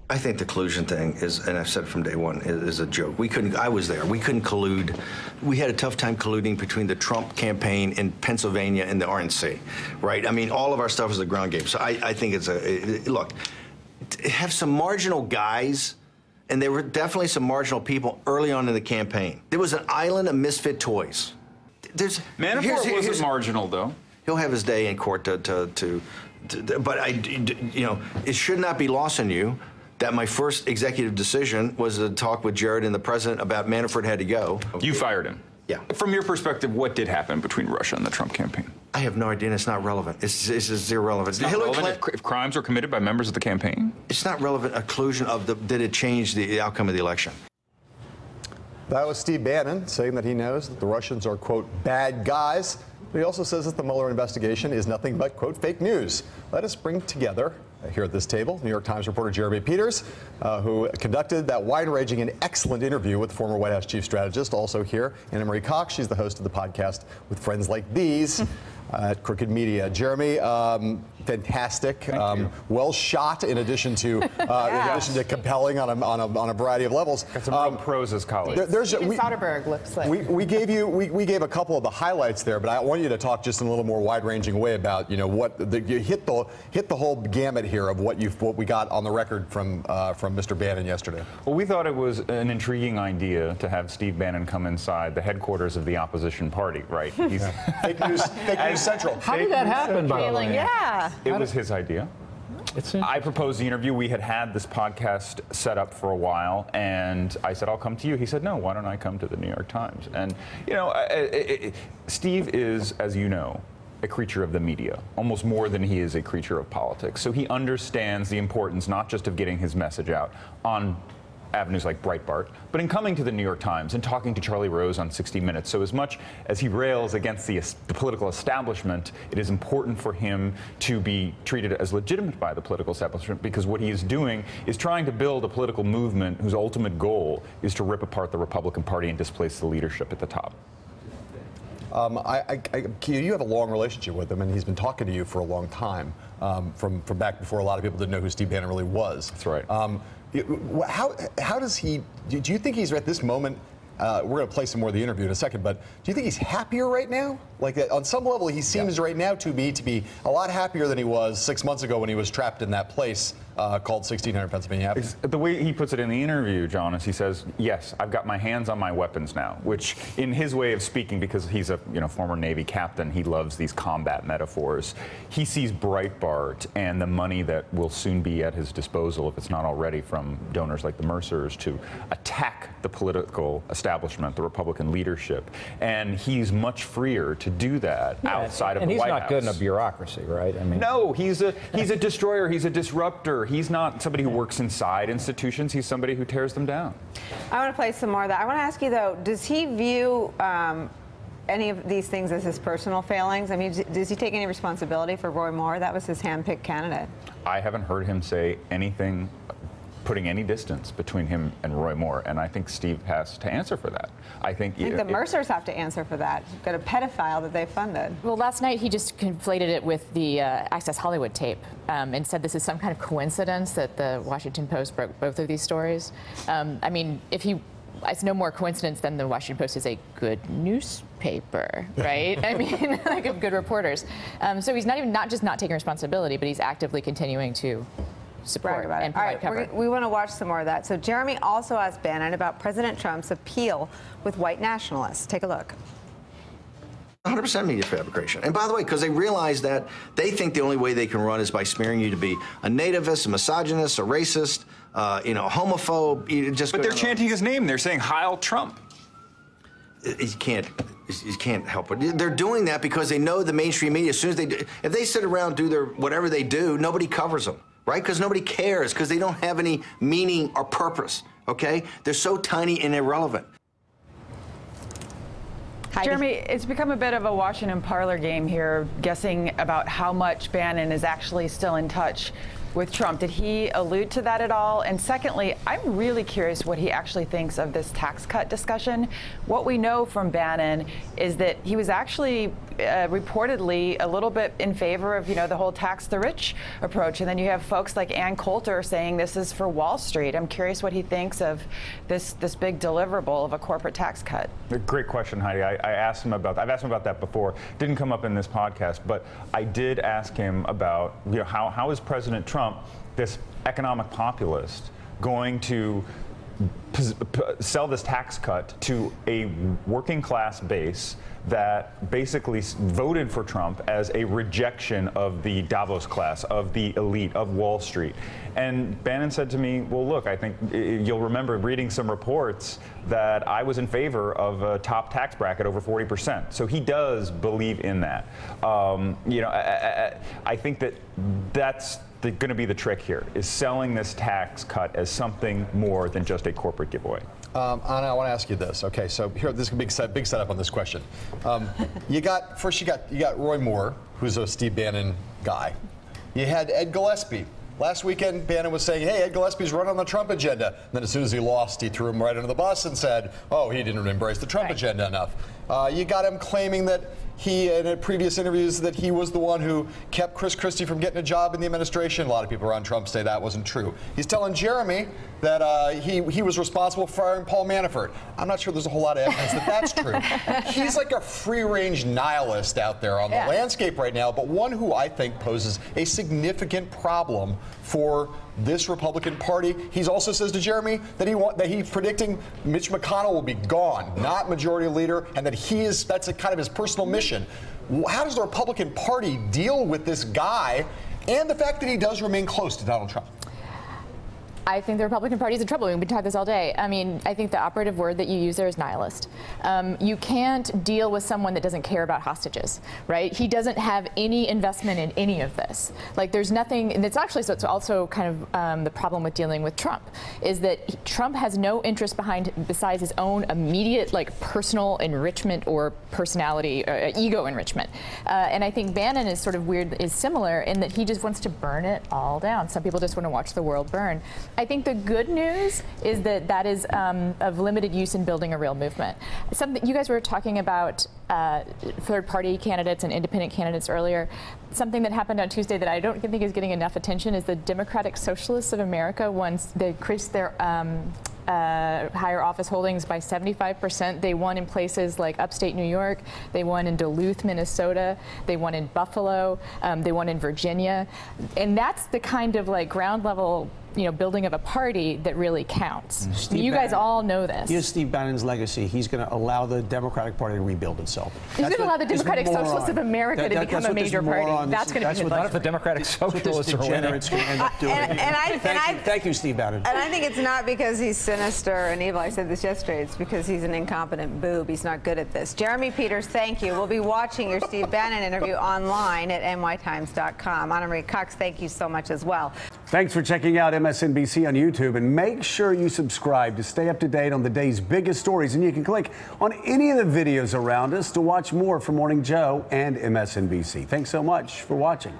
I think the collusion thing is, and I've said it from day one, is a joke. I was there. We couldn't collude. We had a tough time colluding between the Trump campaign in Pennsylvania and the RNC, right? I mean, all of our stuff is a ground game. So I think it's look, have some marginal guys, and there were definitely some marginal people early on in the campaign. There was an island of misfit toys. Manafort wasn't marginal, though. He'll have his day in court but it should not be lost on you that my first executive decision was to talk with Jared and the president about Manafort had to go. You fired him. Yeah. From your perspective, what did happen between Russia and the Trump campaign? I have no idea, and it's not relevant. It's just irrelevant. It's not relevant if crimes were committed by members of the campaign? It's not relevant. A collusion of did it change the outcome of the election? That was Steve Bannon saying that he knows that the Russians are, quote, bad guys. But he also says that the Mueller investigation is nothing but, quote, fake news. Let us bring together, here at this table, New York Times reporter Jeremy Peters, who conducted that wide-ranging and excellent interview with former White House chief strategist. Also here, Anna Marie Cox. She's the host of the podcast With Friends Like These at Crooked Media. Jeremy, fantastic, well shot. In addition to compelling on a variety of levels. Got some real pros as colleagues. Soderbergh looks like. We gave a couple of the highlights there, but I want you to talk just in a little more wide-ranging way about you hit the whole gamut here of what we got on the record from Mr. Bannon yesterday. Well, we thought it was an intriguing idea to have Steve Bannon come inside the headquarters of the opposition party, right? He's fake news central. How did that happen, by the way? Yeah. It was his idea. I proposed the interview. We had this podcast set up for a while, and I said, I'll come to you. He said, no, why don't I come to the New York Times? And, Steve is, as you know, a creature of the media, almost more than he is a creature of politics. So he understands the importance not just of getting his message out on avenues like Breitbart, but in coming to the New York Times and talking to Charlie Rose on 60 Minutes. So as much as he rails against the political establishment, it is important for him to be treated as legitimate by the political establishment, because what he is doing is trying to build a political movement whose ultimate goal is to rip apart the Republican Party and displace the leadership at the top. You have a long relationship with him, and he's been talking to you for a long time, from back before a lot of people didn't know who Steve Bannon really was. That's right. How does he? Do you think he's at this moment? We're going to play some more of the interview in a second, but do you think he's happier right now? Like on some level, he seems right now to be a lot happier than he was 6 months ago when he was trapped in that place called 1600 Pennsylvania Avenue. The way he puts it in the interview, John, is he says, yes, I've got my hands on my weapons now, which in his way of speaking, because he's a former Navy captain, he loves these combat metaphors. He sees Breitbart and the money that will soon be at his disposal, if it's not already, from donors like the Mercers, to attack the political establishment, the Republican leadership. And he's much freer to do that outside of the White House. And he's not good in a bureaucracy, right? I mean, no, he's a destroyer, he's a disruptor. He's not somebody who works inside institutions. He's somebody who tears them down. I want to play some more of that. I want to ask you, though, does he view any of these things as his personal failings? I mean, does he take any responsibility for Roy Moore? That was his hand-picked candidate. I haven't heard him say anything putting any distance between him and Roy Moore, and I think Steve has to answer for that. I think the Mercers have to answer for that. You've got a pedophile that they funded. Well, last night he just conflated it with the Access Hollywood tape and said this is some kind of coincidence that the Washington Post broke both of these stories. I mean, it's no more coincidence than the Washington Post is a good newspaper, right? I mean, like of good reporters. So he's not just not taking responsibility, but he's actively continuing to support and provide cover. We want to watch some more of that. So Jeremy also asked Bannon about President Trump's appeal with white nationalists. Take a look. 100% media fabrication. And by the way, because they realize that they think the only way they can run is by smearing you to be a nativist, a misogynist, a racist, a homophobe. But they're chanting his name. They're saying Heil Trump. You can't help it. They're doing that because they know the mainstream media, as soon as if they sit around do their whatever they do, nobody covers them. Right? Because nobody cares, because they don't have any meaning or purpose, okay? They're so tiny and irrelevant. Jeremy, it's become a bit of a Washington parlor game here, guessing about how much Bannon is actually still in touch with Trump. Did he allude to that at all? And secondly, I'm really curious what he actually thinks of this tax cut discussion. What we know from Bannon is that he was actually, reportedly a little bit in favor of, the whole tax the rich approach. And then you have folks like Ann Coulter saying this is for Wall Street. I'm curious what he thinks of this big deliverable of a corporate tax cut. Great question, Heidi. I've asked him about that before. Didn't come up in this podcast, but I did ask him about, how is President Trump, this economic populist, going to sell this tax cut to a working class base that basically voted for Trump as a rejection of the Davos class, of the elite, of Wall Street. And Bannon said to me, well, look, I think you'll remember reading some reports that I was in favor of a top tax bracket over 40%. So he does believe in that. I think that's going to be the trick here, is selling this tax cut as something more than just a corporate giveaway. Anna, I want to ask you this. Okay, so here, this is a big setup on this question. You got Roy Moore, who's a Steve Bannon guy. You had Ed Gillespie. Last weekend, Bannon was saying, hey, Ed Gillespie's running on the Trump agenda. And then as soon as he lost, he threw him right under the bus and said, oh, he didn't embrace the Trump agenda enough. You got him claiming that he, in previous interviews, that he was the one who kept Chris Christie from getting a job in the administration. A lot of people around Trump say that wasn't true. He's telling Jeremy that he was responsible for firing Paul Manafort. I'm not sure there's a whole lot of evidence that that's true. He's like a free-range nihilist out there on the landscape right now, but one who I think poses a significant problem for this Republican Party. He also says to Jeremy that he's predicting Mitch McConnell will be gone, not majority leader, and that that's kind of his personal mission. How does the Republican Party deal with this guy and the fact that he does remain close to Donald Trump? I think the Republican Party is in trouble. We've been talking this all day. I mean, I think the operative word that you use there is nihilist. You can't deal with someone that doesn't care about hostages, right? He doesn't have any investment in any of this. Like, there's nothing, and it's actually, so it's also kind of the problem with dealing with Trump, is that Trump has no interest besides his own immediate, personal enrichment or personality, ego enrichment. And I think Bannon is sort of is similar in that he just wants to burn it all down. Some people just want to watch the world burn. I think the good news is that is of limited use in building a real movement. Something you guys were talking about third-party candidates and independent candidates earlier. Something that happened on Tuesday that I don't think is getting enough attention is the Democratic Socialists of America. Once they increased their higher office holdings by 75%. They won in places like upstate New York. They won in Duluth, Minnesota. They won in Buffalo. They won in Virginia. And that's the kind of ground level building of a party that really counts. You guys all know this. Here's Steve Bannon's legacy. He's going to allow the Democratic Party to rebuild itself. He's going to allow the Democratic Socialists of America to become a major party. That's going to be not if the Democratic Socialists are degenerates going to end up doing. Thank you, Steve Bannon. And I think it's not because he's sinister and evil. I said this yesterday. It's because he's an incompetent boob. He's not good at this. Jeremy Peters, thank you. We'll be watching your Steve Bannon interview online at nytimes.com. Anna Marie Cox, thank you so much as well. Thanks for checking out MSNBC on YouTube, and make sure you subscribe to stay up to date on the day's biggest stories. And you can click on any of the videos around us to watch more from Morning Joe and MSNBC. Thanks so much for watching.